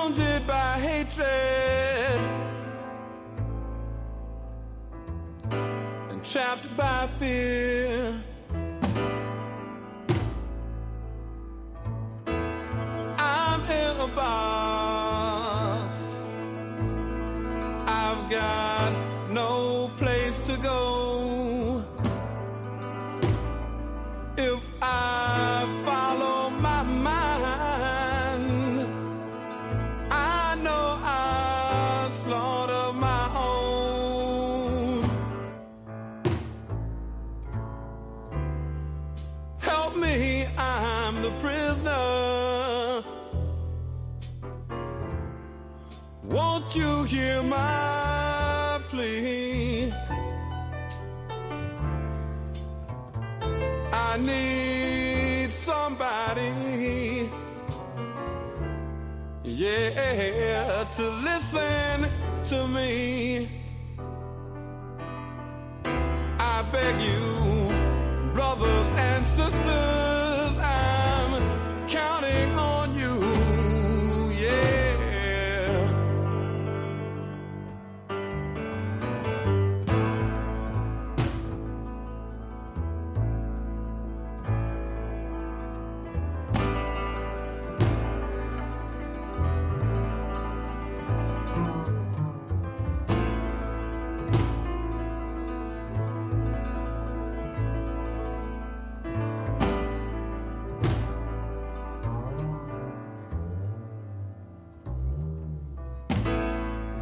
surrounded by hatred and trapped by fear. I'm in a box. I've got no place to go. If I follow my mind, I know I slaughter my own. Help me, I'm the prisoner. Won't you hear my plea? I need somebody, yeah, to listen to me. I beg you, brothers and sisters, I'm counting on you, yeah.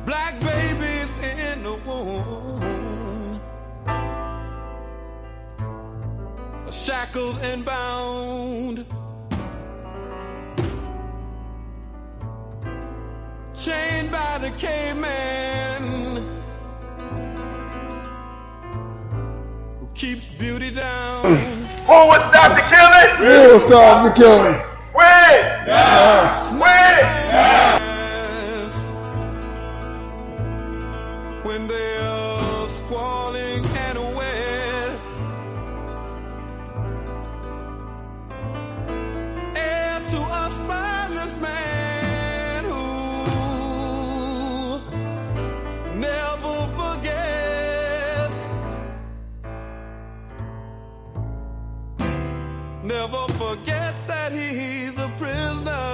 Black babies in the womb, shackled and bound, chained by the caveman who keeps beauty down. Who would stop the killing? We will stop the killing. When? Yes. When? Yes. When they're squalling and wet, heir to a spineless man who never forgets, never forgets that he's a prisoner.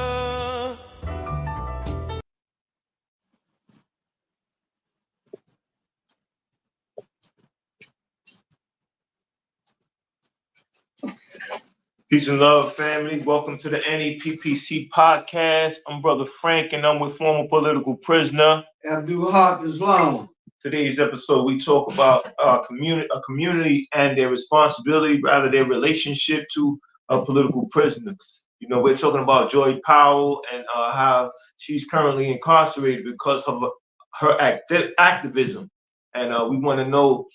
Peace and love, family. Welcome to the NEPPC podcast. I'm Brother Frank, and I'm with former political prisoner Abdul Haq Islam. Today's episode, we talk about a community and their responsibility, rather their relationship to political prisoners. You know, we're talking about Joy Powell and how she's currently incarcerated because of her activism. And we want to know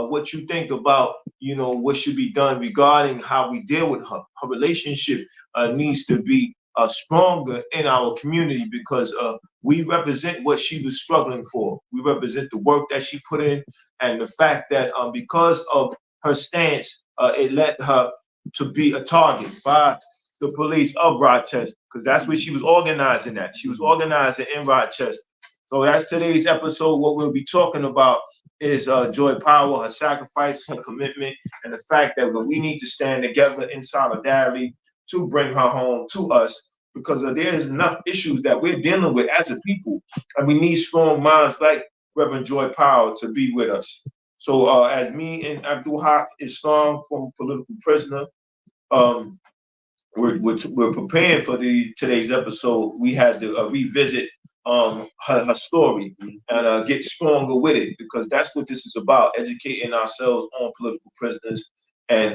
what you think about, you know, what should be done regarding how we deal with her. Her relationship needs to be stronger in our community because we represent what she was struggling for. We represent the work that she put in, and the fact that because of her stance, it led her to be a target by the police of Rochester, because that's where she was organizing at. She was organizing in Rochester. So that's today's episode. What we'll be talking about is Joy Powell, her sacrifice, her commitment, and the fact that we need to stand together in solidarity to bring her home to us, because there's enough issues that we're dealing with as a people, and we need strong minds like Reverend Joy Powell to be with us. So as me and Abdul Haq Islam, former political prisoner, we're preparing for today's episode. We had to revisit her story and get stronger with it, because that's what this is about: educating ourselves on political prisoners and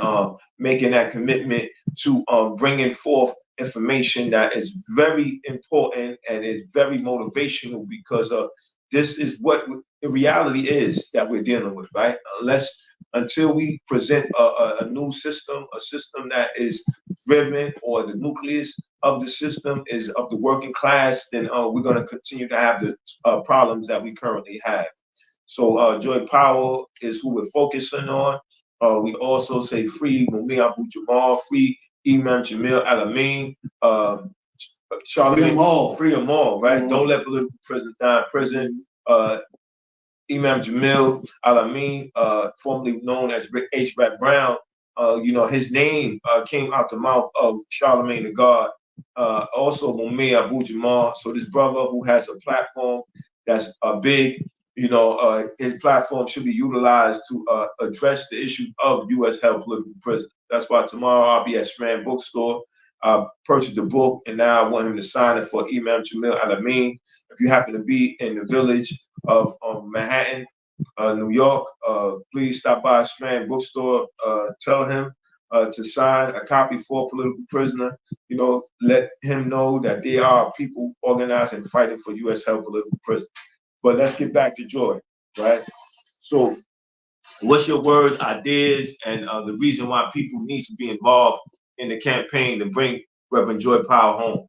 making that commitment to bringing forth information that is very important and is very motivational, because this is what the reality is that we're dealing with, right? Until we present a new system, a system that is driven, or the nucleus of the system is of the working class, then we're going to continue to have the problems that we currently have. So Joy Powell is who we're focusing on. We also say free Mumia Abu Jamal, free Imam Jamil Al-Amin. Charlemagne, free them all, right? Don't let political prisoners die in prison. Imam Jamil Al-Amin, formerly known as H. Rap Brown, you know, his name came out the mouth of Charlemagne the God. Also, Mumia Abu Jamal. So this brother who has a platform that's big, you know, his platform should be utilized to address the issue of U.S. held political prisoners. That's why tomorrow I'll be at Strand Bookstore. I purchased the book, and now I want him to sign it for Imam Jamil Al-Amin. If you happen to be in the village of Manhattan, New York, please stop by Strand Bookstore. Tell him to sign a copy for a political prisoner. You know, let him know that there are people organizing and fighting for U.S. held political prisoners. But let's get back to Joy, right? So, what's your words, ideas, and the reason why people need to be involved in the campaign to bring Reverend Joy Powell home?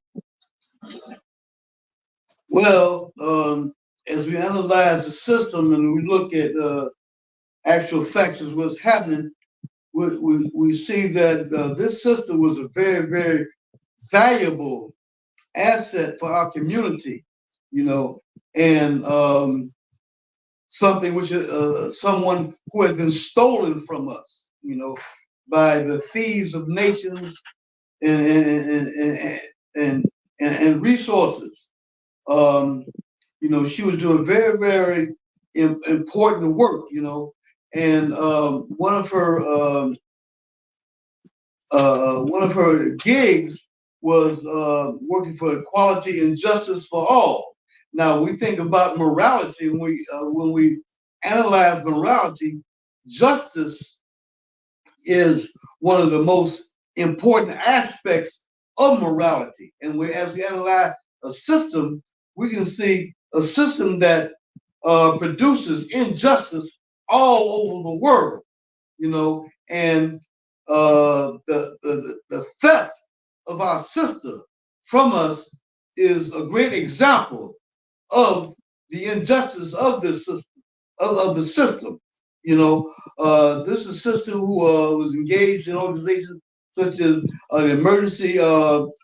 Well, as we analyze the system and we look at actual facts of what's happening, we see that this system was a very, very valuable asset for our community, you know, and something which someone who has been stolen from us, you know, by the thieves of nations and resources. You know, she was doing very, very important work, you know, and one of her gigs was working for equality and justice for all. Now we think about morality when we analyze morality. Justice is one of the most important aspects of morality, and as we analyze a system, we can see a system that produces injustice all over the world, you know, and the theft of our sister from us is a great example of the injustice of this system, of the system. You know, this is a sister who was engaged in organizations such as an emergency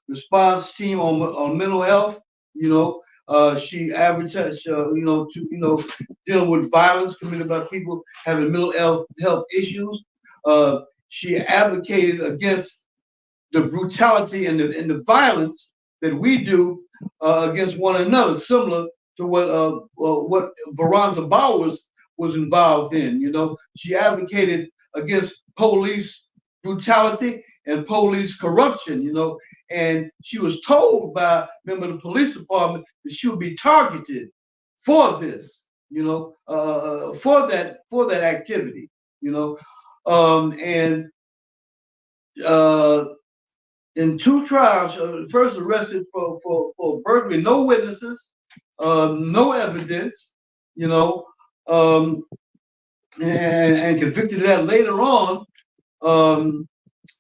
response team on mental health. You know, she advertised, dealing with violence committed by people having mental health issues. She advocated against the brutality and the violence that we do against one another, similar to what Veronza Bowers was involved in. You know, she advocated against police brutality and police corruption. You know, and she was told by a member of the police department that she would be targeted for this. You know, for that activity. You know, and in 2 trials, first arrested for burglary, no witnesses, no evidence, you know, and convicted of that later on.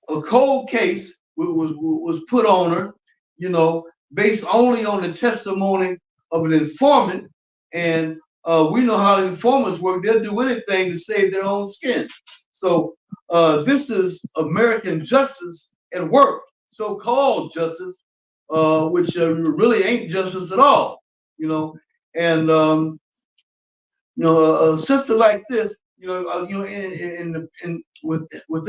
A cold case was put on her, you know, based only on the testimony of an informant. And we know how informants work. They'll do anything to save their own skin. So this is American justice at work, so-called justice, which really ain't justice at all, you know. And you know, a sister like this, within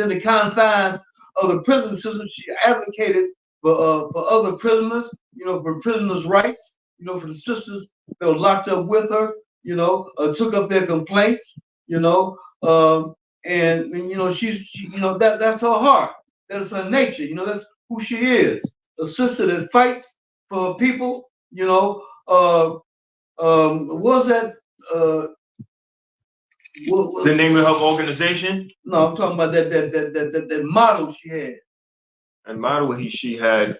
the confines of the prison system, she advocated for other prisoners, you know, for prisoners' rights, you know, for the sisters that were locked up with her, you know, took up their complaints, you know, and you know, you know, that's her heart, that's her nature, you know, that's who she is, a sister that fights for people, you know. Was that the name of her organization? No, I'm talking about that model she had. And model she had,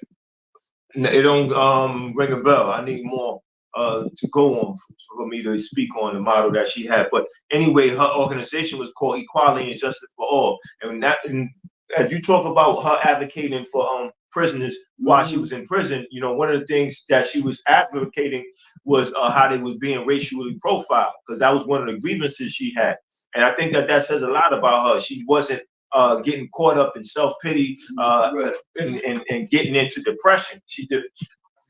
it don't ring a bell. I need more to go on for me to speak on the model that she had. But anyway, her organization was called Equality and Justice for All. And as you talk about her advocating for prisoners while she was in prison, you know, one of the things that she was advocating was how they was being racially profiled, because that was one of the grievances she had. And I think that says a lot about her. She wasn't getting caught up in self-pity and getting into depression.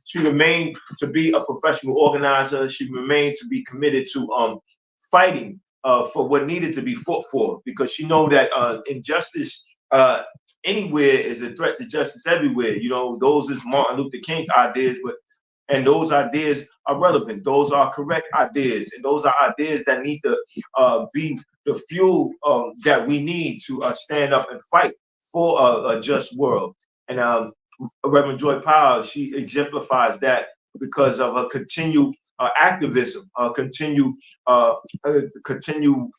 she remained to be a professional organizer. She remained to be committed to fighting for what needed to be fought for, because she know that injustice anywhere is a threat to justice everywhere. You know, those is Martin Luther King ideas, and those ideas are relevant. Those are correct ideas, and those are ideas that need to be the fuel that we need to stand up and fight for a just world. And Reverend Joy Powell, she exemplifies that because of her continued activism, continued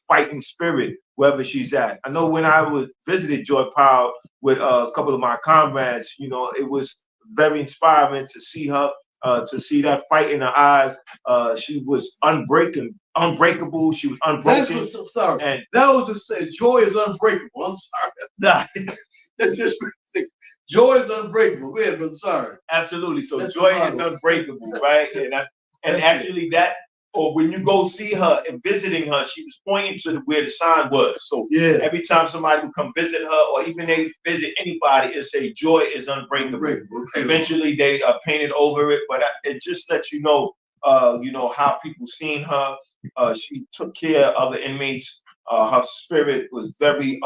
fighting spirit wherever she's at. I know when I visited Joy Powell with a couple of my comrades, you know, it was very inspiring to see her, to see that fight in her eyes. She was unbreakable. She was unbroken. That's what's, sorry. And that was to say, joy is unbreakable. I'm sorry. nah, That's just joy is unbreakable. Go ahead, brother. Sorry. absolutely. So That's joy the is motto. unbreakable, right? And actually that, or when you go see her and visiting her, she was pointing to where the sign was. So Yeah. every time somebody would come visit her, or even they visit anybody, it say joy is unbreakable. Okay. Eventually they painted over it, but it just lets you know how people seen her. She took care of other inmates. Her spirit was very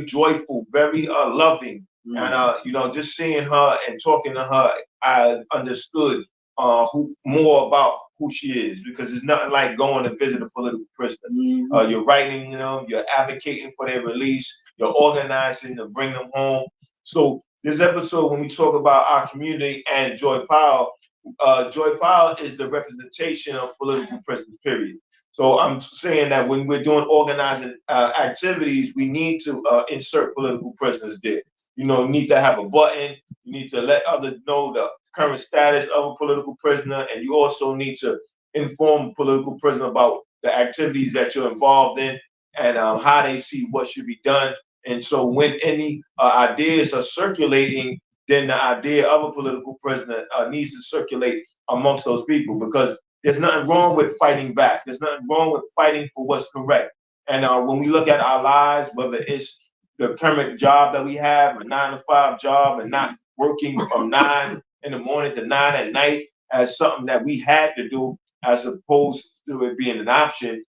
joyful, very loving. And just seeing her and talking to her, I understood more about who she is, because it's nothing like going to visit a political prisoner. You're writing, you're advocating for their release, you're organizing to bring them home. So this episode, when we talk about our community and Joy Powell is the representation of political prisoners, period. So I'm saying that when we're doing organizing activities, we need to insert political prisoners there. You need to have a button. You need to let others know the current status of a political prisoner, and you also need to inform a political prisoner about the activities that you're involved in, and how they see what should be done. And so when any ideas are circulating, then the idea of a political prisoner needs to circulate amongst those people, because there's nothing wrong with fighting back. There's nothing wrong with fighting for what's correct. And when we look at our lives, whether it's the current job that we have, a 9-to-5 job, and not working from 9 in the morning to 9 at night as something that we had to do, as opposed to it being an option,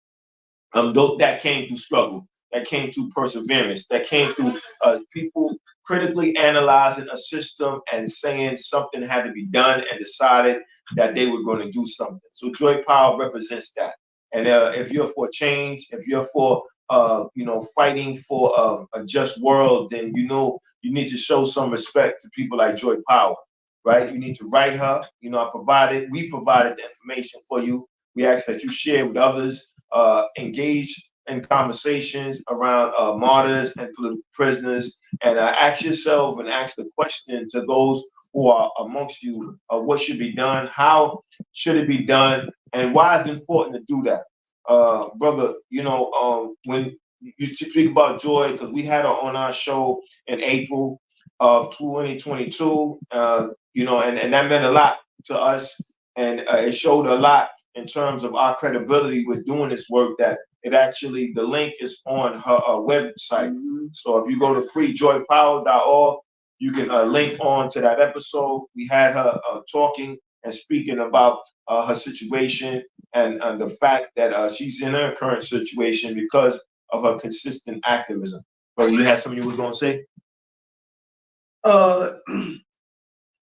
that came through struggle, that came through perseverance, that came through people critically analyzing a system and saying something had to be done, and decided that they were going to do something. So Joy Powell represents that. And if you're for change, if you're for fighting for a just world, then you need to show some respect to people like Joy Powell, right? You need to write her. We provided the information for you. We ask that you share with others, engage in conversations around martyrs and political prisoners, and ask yourself and ask the question to those who are amongst you: what should be done? How should it be done? And why is it important to do that? Brother, when you speak about Joy, because we had her on our show in April of 2022, and that meant a lot to us, and it showed a lot in terms of our credibility with doing this work, that the link is on her website. So if you go to freejoypowell.org, you can link on to that episode. We had her talking and speaking about her situation, and the fact that she's in her current situation because of her consistent activism. But you had something you was gonna say?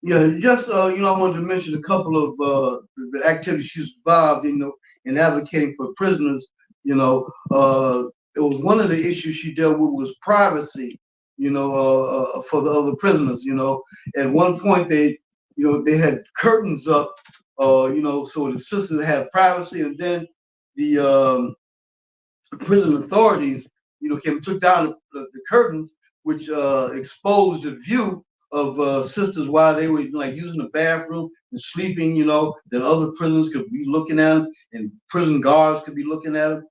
Yeah, just I wanted to mention a couple of the activities she's involved in advocating for prisoners. It was one of the issues she dealt with was privacy. For the other prisoners. At one point they had curtains up. So the sisters had privacy, and then the prison authorities, came and took down the curtains, which exposed the view of sisters while they were using the bathroom and sleeping. That other prisoners could be looking at them, and prison guards could be looking at them.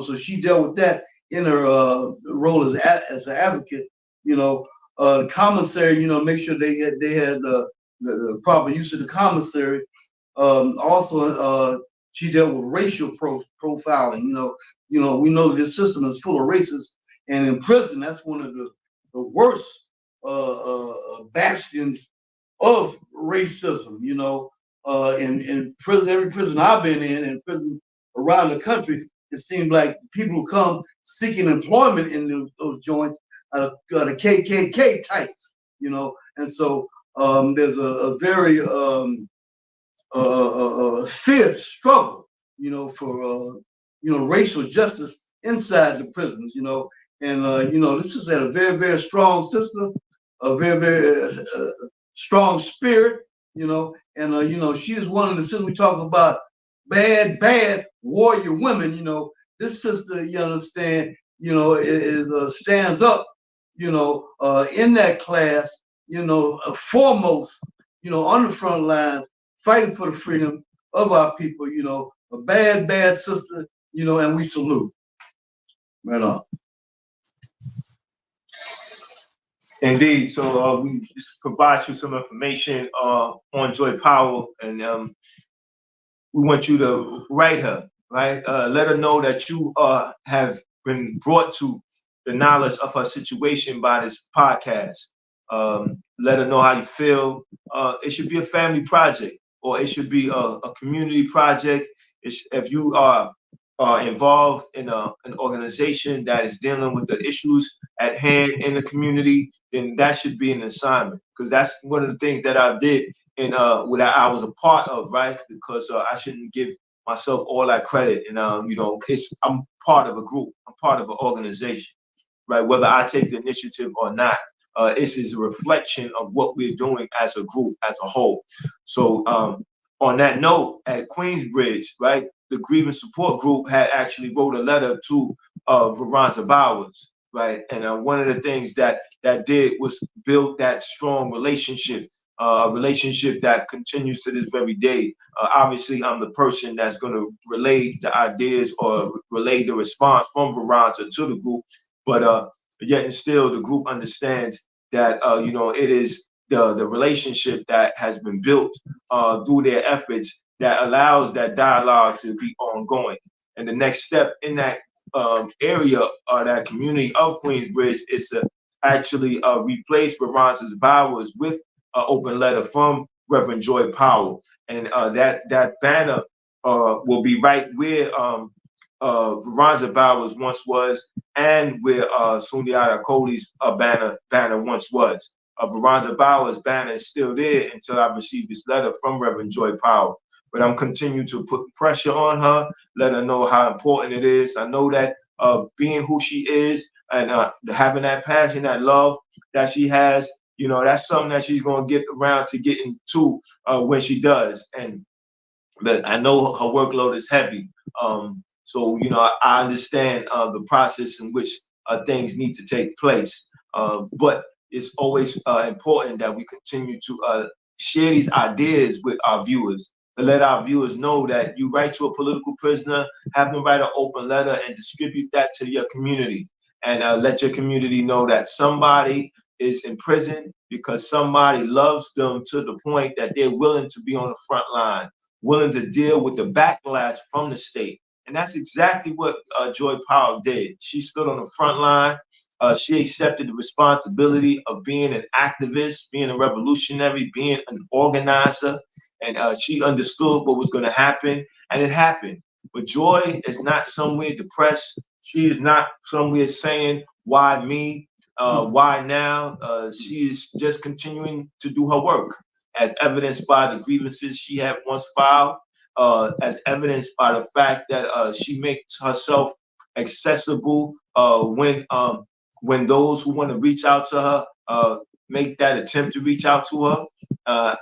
So she dealt with that in her role as an advocate. The commissary, make sure they had the proper use of the commissary. Also, she dealt with racial profiling. We know this system is full of racists, and in prison, that's one of the worst bastions of racism. In prison, every prison I've been in, and prison around the country, it seems like people who come seeking employment in those joints are the KKK types. And so there's a very fierce struggle, for racial justice inside the prisons, and this is at a very, very strong system, a very, very strong spirit, and she is one of the sisters we talk about, bad warrior women. This sister, you understand, stands up, in that class, foremost, on the front lines, fighting for the freedom of our people, a bad sister, and we salute. Right on. Indeed. So we just provide you some information on Joy Powell, and we want you to write her, right? Let her know that you have been brought to the knowledge of her situation by this podcast. Let her know how you feel. It should be a family project, or it should be a community project. If you are involved in an organization that is dealing with the issues at hand in the community, then that should be an assignment, because that's one of the things that I did and what I was a part of, right? Because I shouldn't give myself all that credit, and I'm part of a group, I'm part of an organization, right? Whether I take the initiative or not, this is a reflection of what we're doing as a group, as a whole. So on that note, at Queensbridge, right, the grievance support group had actually wrote a letter to Veronica Bowers, right? And one of the things that did was build that strong relationship, a relationship that continues to this very day. Obviously, I'm the person that's going to relay the ideas or relay the response from Veronica to the group, but yet and still, the group understands that it is the relationship that has been built through their efforts that allows that dialogue to be ongoing. And the next step in that area or that community of Queensbridge is to actually replace Veronica Bowers with an open letter from Reverend Joy Powell, and that banner will be right where Veronica Bowers once was, and where Sundiata Kohli's banner once was. Veronica Bowers' banner is still there until I receive this letter from Reverend Joy Powell. But I'm continuing to put pressure on her, let her know how important it is. I know that being who she is and having that passion, that love that she has, that's something that she's going to get around to getting to when she does. And but I know her workload is heavy. So, I understand the process in which things need to take place. But it's always important that we continue to share these ideas with our viewers, to let our viewers know that you write to a political prisoner, have them write an open letter and distribute that to your community. And let your community know that somebody is in prison because somebody loves them to the point that they're willing to be on the front line, willing to deal with the backlash from the state. And that's exactly what Joy Powell did. She stood on the front line. She accepted the responsibility of being an activist, being a revolutionary, being an organizer. And she understood what was going to happen, and it happened. But Joy is not somewhere depressed. She is not somewhere saying, why me? Why now? She is just continuing to do her work, as evidenced by the grievances she had once filed, as evidenced by the fact that she makes herself accessible when those who want to reach out to her make that attempt to reach out to her.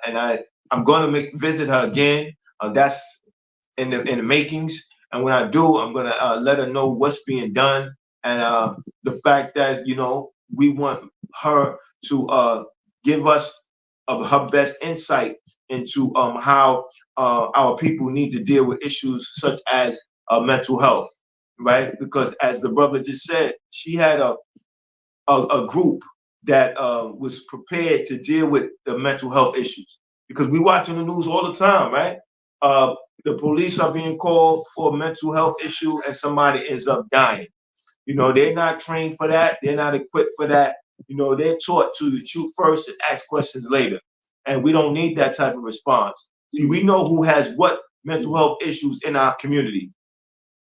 And I'm going to visit her again. That's in the makings. And when I do, I'm going to let her know what's being done, and the fact that we want her to give us her best insight into how our people need to deal with issues such as mental health, right? Because as the brother just said, she had a group that was prepared to deal with the mental health issues. Because we watching the news all the time, right? The police are being called for a mental health issue and somebody ends up dying. They're not trained for that. They're not equipped for that. They're taught to shoot first and ask questions later. and we don't need that type of response. See, we know who has what mental health issues in our community.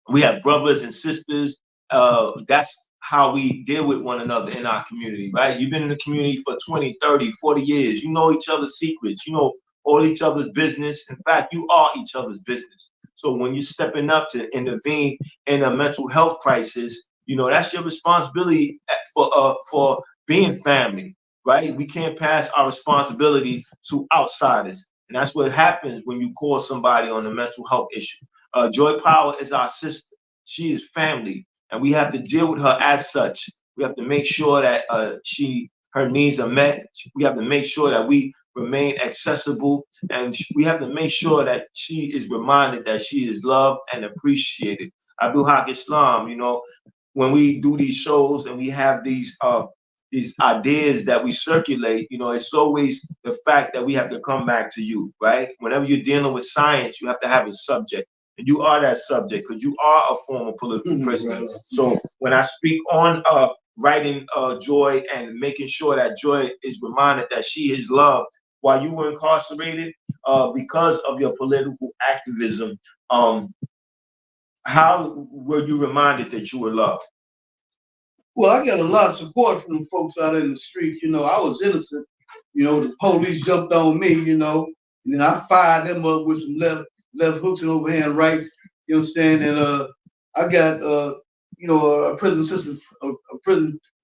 We have brothers and sisters. That's how we deal with one another in our community, right? You've been in the community for 20, 30, 40 years. You know each other's secrets. You know all each other's business. In fact, you are each other's business. So when you're stepping up to intervene in a mental health crisis, you know, that's your responsibility for being family, right? We can't pass our responsibility to outsiders. And that's what happens when you call somebody on a mental health issue. Joy Powell is our sister. She is family, and we have to deal with her as such. We have to make sure that her needs are met. We have to make sure that we remain accessible, and we have to make sure that she is reminded that she is loved and appreciated. Abdul Haq Islam, you know, when we do these shows and we have these ideas that we circulate, you know, it's always the fact that we have to come back to you, right? Whenever you're dealing with science, you have to have a subject. And you are that subject because you are a former political prisoner. Right. So when I speak on writing Joy and making sure that Joy is reminded that she is loved while you were incarcerated because of your political activism, how were you reminded that you were loved? Well, I got a lot of support from the folks out in the streets. You know, I was innocent. You know, the police jumped on me, you know, and then I fired them up with some left hooks and overhand rights. You understand? And I got you know, a prison sentence, a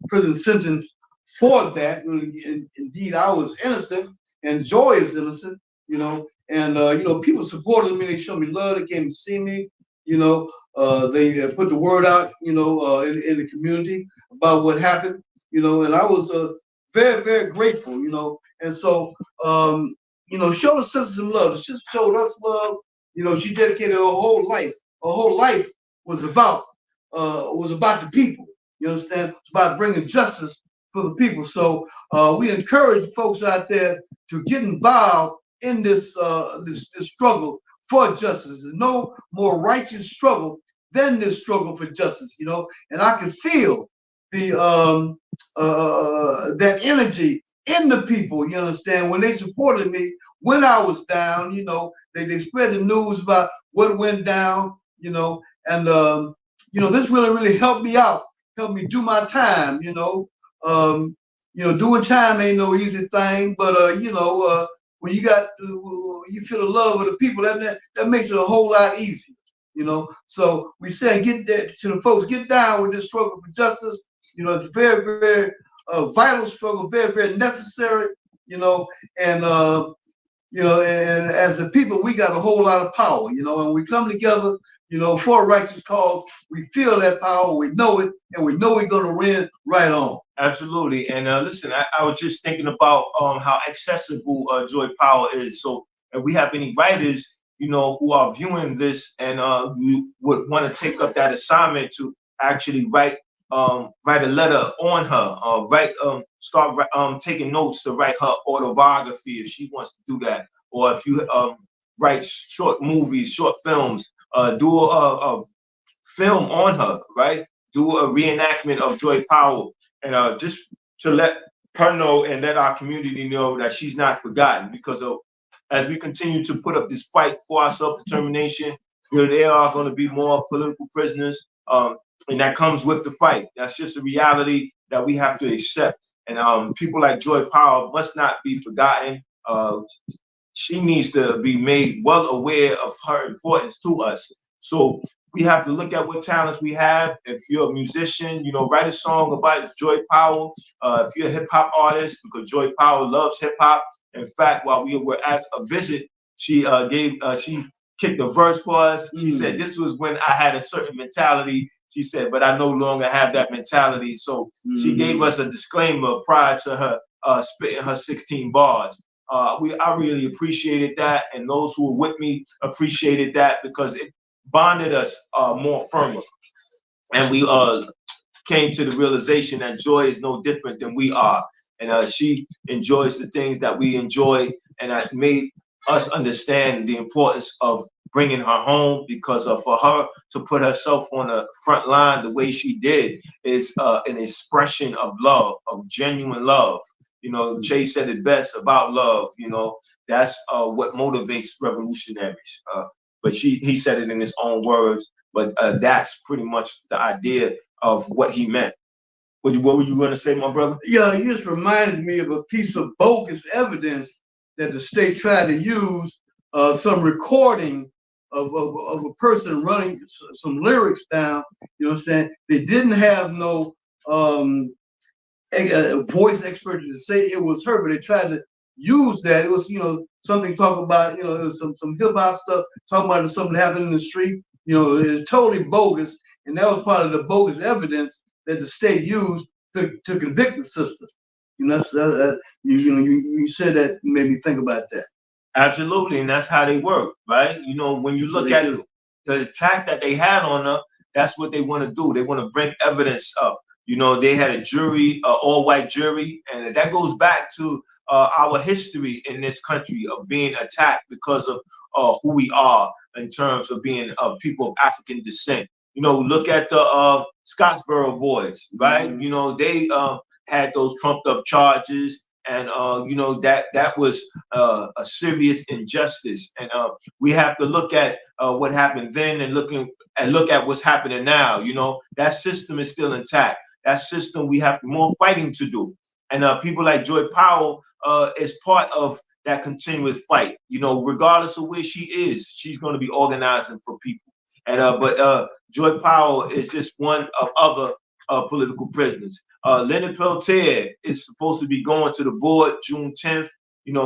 prison sentence for that. And indeed, I was innocent, and Joy is innocent. You know, and you know, people supported me. They showed me love. They came to see me. You know, they put the word out. You know, in the community about what happened. You know, and I was very, very grateful. You know, and so you know, showed her sister some love. She showed us love. You know, she dedicated her whole life. Her whole life was about the people. You understand? It's about bringing justice for the people. So we encourage folks out there to get involved in this this struggle for justice. There's no more righteous struggle than this struggle for justice. You know, and I can feel the that energy in the people. You understand? When they supported me when I was down, you know, they spread the news about what went down, you know, and you know, this really helped me out, helped me do my time, you know. You know, doing time ain't no easy thing, but you know, when you got you feel the love of the people, that makes it a whole lot easier, you know. So we say get that to the folks, get down with this struggle for justice. You know, it's very, very vital struggle, very, very necessary, you know, and you know, and as a people, we got a whole lot of power, you know, and we come together, you know, for a righteous cause. We feel that power, we know it, and we know we're going to win right on. Absolutely. And listen, I was just thinking about how accessible Joy Powell is. So if we have any writers, you know, who are viewing this and you would want to take up that assignment to actually write a letter on her, start taking notes to write her autobiography if she wants to do that, or if you write short movies, short films, do a film on her, right? Do a reenactment of Joy Powell, and just to let her know and let our community know that she's not forgotten, because as we continue to put up this fight for our self-determination, you know, there are going to be more political prisoners. And that comes with the fight. That's just a reality that we have to accept. And people like Joy Powell must not be forgotten. She needs to be made well aware of her importance to us. So we have to look at what talents we have. If you're a musician, you know, write a song about Joy Powell. If you're a hip hop artist, because Joy Powell loves hip hop. In fact, while we were at a visit, she kicked a verse for us. She said, "This was when I had a certain mentality." She said, "But I no longer have that mentality." So she gave us a disclaimer prior to her spitting her 16 bars. I really appreciated that, and those who were with me appreciated that, because it bonded us more firmer. And we came to the realization that Joy is no different than we are. And she enjoys the things that we enjoy, and that made us understand the importance of bringing her home, because for her to put herself on the front line the way she did is an expression of love, of genuine love. You know, Che said it best about love. You know, that's what motivates revolutionaries. But he said it in his own words. But that's pretty much the idea of what he meant. What were you going to say, my brother? Yeah, you just reminded me of a piece of bogus evidence that the state tried to use, some recording of a person running some lyrics down. You know what I'm saying? They didn't have no a voice expert to say it was her, but they tried to use that. It was, something talk about, it was some hip hop stuff talking about something happened in the street. It was totally bogus, and that was part of the bogus evidence that the state used to convict the sister. You said that made me think about that. Absolutely, and that's how they work, right? When you look at the attack that they had on her, that's what they want to do. They want to bring evidence up. They had a jury, all-white jury, and that goes back to our history in this country of being attacked because of who we are in terms of being people of African descent. Look at the Scottsboro boys, right? They had those trumped up charges, and that was a serious injustice. And we have to look at what happened then and look at what's happening now. That system is still intact. That system, we have more fighting to do. And people like Joy Powell is part of that continuous fight. Regardless of where she is, she's going to be organizing for people. And but Joy Powell is just one of other political prisoners. Leonard Peltier is supposed to be going to the board June 10th.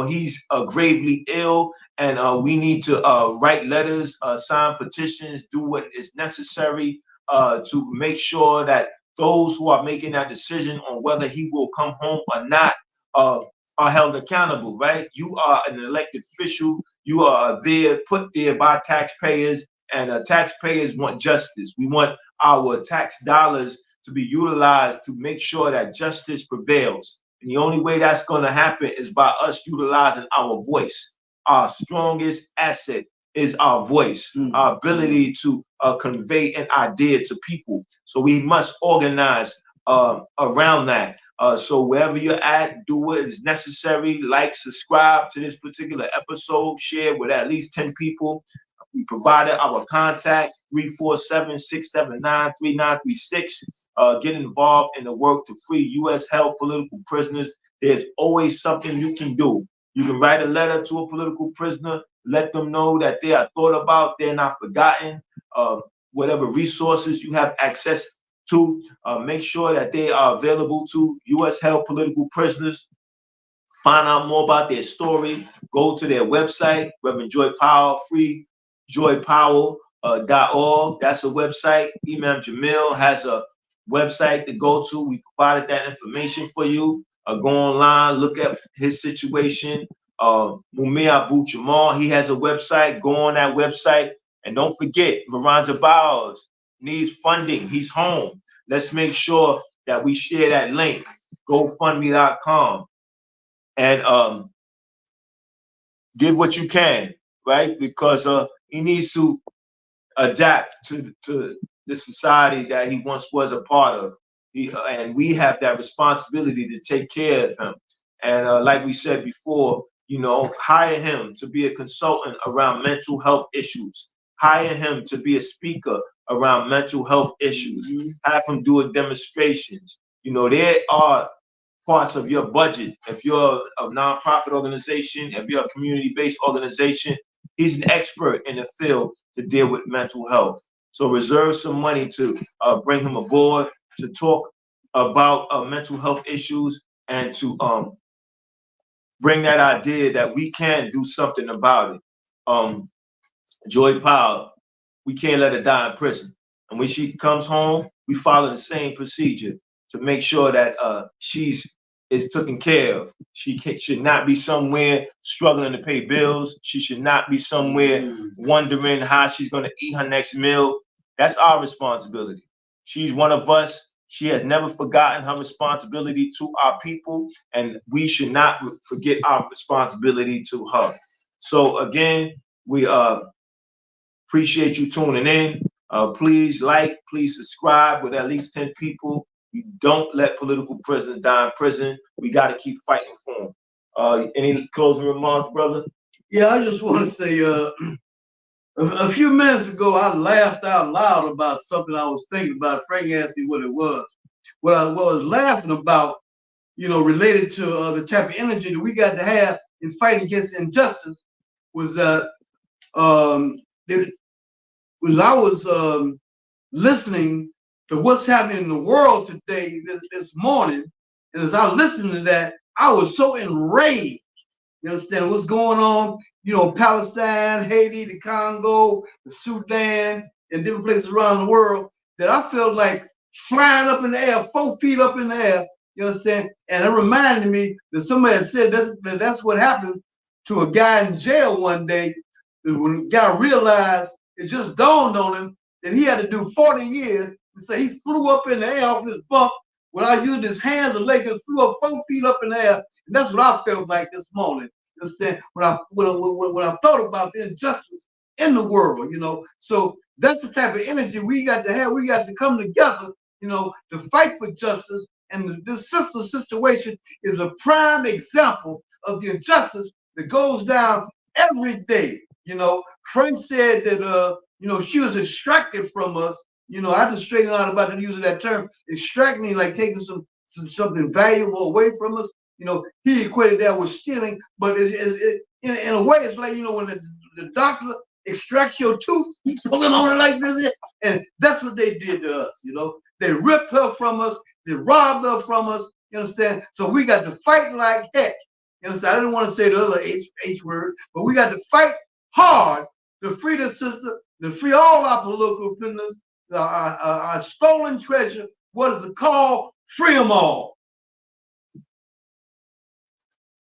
He's gravely ill, and we need to write letters, sign petitions, do what is necessary to make sure that those who are making that decision on whether he will come home or not are held accountable, right? You are an elected official. You are put there by taxpayers, and taxpayers want justice. We want our tax dollars to be utilized to make sure that justice prevails. And the only way that's going to happen is by us utilizing our voice. Our strongest asset is our voice, our ability to convey an idea to people. So we must organize around that. So wherever you're at, do what is necessary. Like, subscribe to this particular episode, share with at least 10 people. We provided our contact, 347-679-3936. Get involved in the work to free U.S. held political prisoners. There's always something you can do. You can write a letter to a political prisoner, let them know that they are thought about, they're not forgotten. Whatever resources you have access to, make sure that they are available to U.S. held political prisoners. Find out more about their story. Go to their website, Reverend Joy Powell, freejoypowell.org. That's a website. Imam Jamil has a website to go to. We provided that information for you. Go online, look at his situation. Mumia Abu Jamal, he has a website. Go on that website. And don't forget, Veranda Bowers needs funding. He's home. Let's make sure that we share that link, GoFundMe.com. And give what you can, right? Because he needs to adapt to the society that he once was a part of. And we have that responsibility to take care of him. And like we said before, hire him to be a consultant around mental health issues. Hire him to be a speaker around mental health issues. Have him do demonstrations. There are parts of your budget. If you're a nonprofit organization, if you're a community-based organization, he's an expert in the field to deal with mental health. So reserve some money to bring him aboard to talk about mental health issues and to bring that idea that we can do something about it. Joy Powell, we can't let her die in prison. And when she comes home, we follow the same procedure to make sure that she's is taken care of. She should not be somewhere struggling to pay bills. She should not be somewhere wondering how she's going to eat her next meal. That's our responsibility. She's one of us. She has never forgotten her responsibility to our people, and we should not forget our responsibility to her. So again, we appreciate you tuning in. Please like, please subscribe with at least 10 people. We don't let political prisoners die in prison. We got to keep fighting for them. Any closing remarks, brother? Yeah, I just want to say, a few minutes ago, I laughed out loud about something I was thinking about. Frank asked me what it was. What I was laughing about, related to the type of energy that we got to have in fighting against injustice, was that I was listening to what's happening in the world today this morning, and as I listened to that, I was so enraged. You understand what's going on? Palestine, Haiti, the Congo, the Sudan, and different places around the world, that I felt like flying up in the air, 4 feet up in the air. You understand? And it reminded me that somebody had said that's what happened to a guy in jail one day. When the guy realized, it just dawned on him that he had to do 40 years. And so he flew up in the air off his bunk without using his hands and legs, and flew up 4 feet up in the air. And that's what I felt like this morning. Understand? When I thought about the injustice in the world, So that's the type of energy we got to have. We got to come together, to fight for justice. And this sister situation is a prime example of the injustice that goes down every day. Frank said that she was extracted from us. I just straightened out about the use of that term. Extract me like taking something valuable away from us. He equated that with stealing, but in a way, it's like, when the doctor extracts your tooth, he's pulling on it like this, and that's what they did to us. They ripped her from us, they robbed her from us. You understand? So we got to fight like heck. You understand? I didn't want to say the other H word, but we got to fight hard to free the sister, to free all our political prisoners, our stolen treasure. What is it called? Free them all.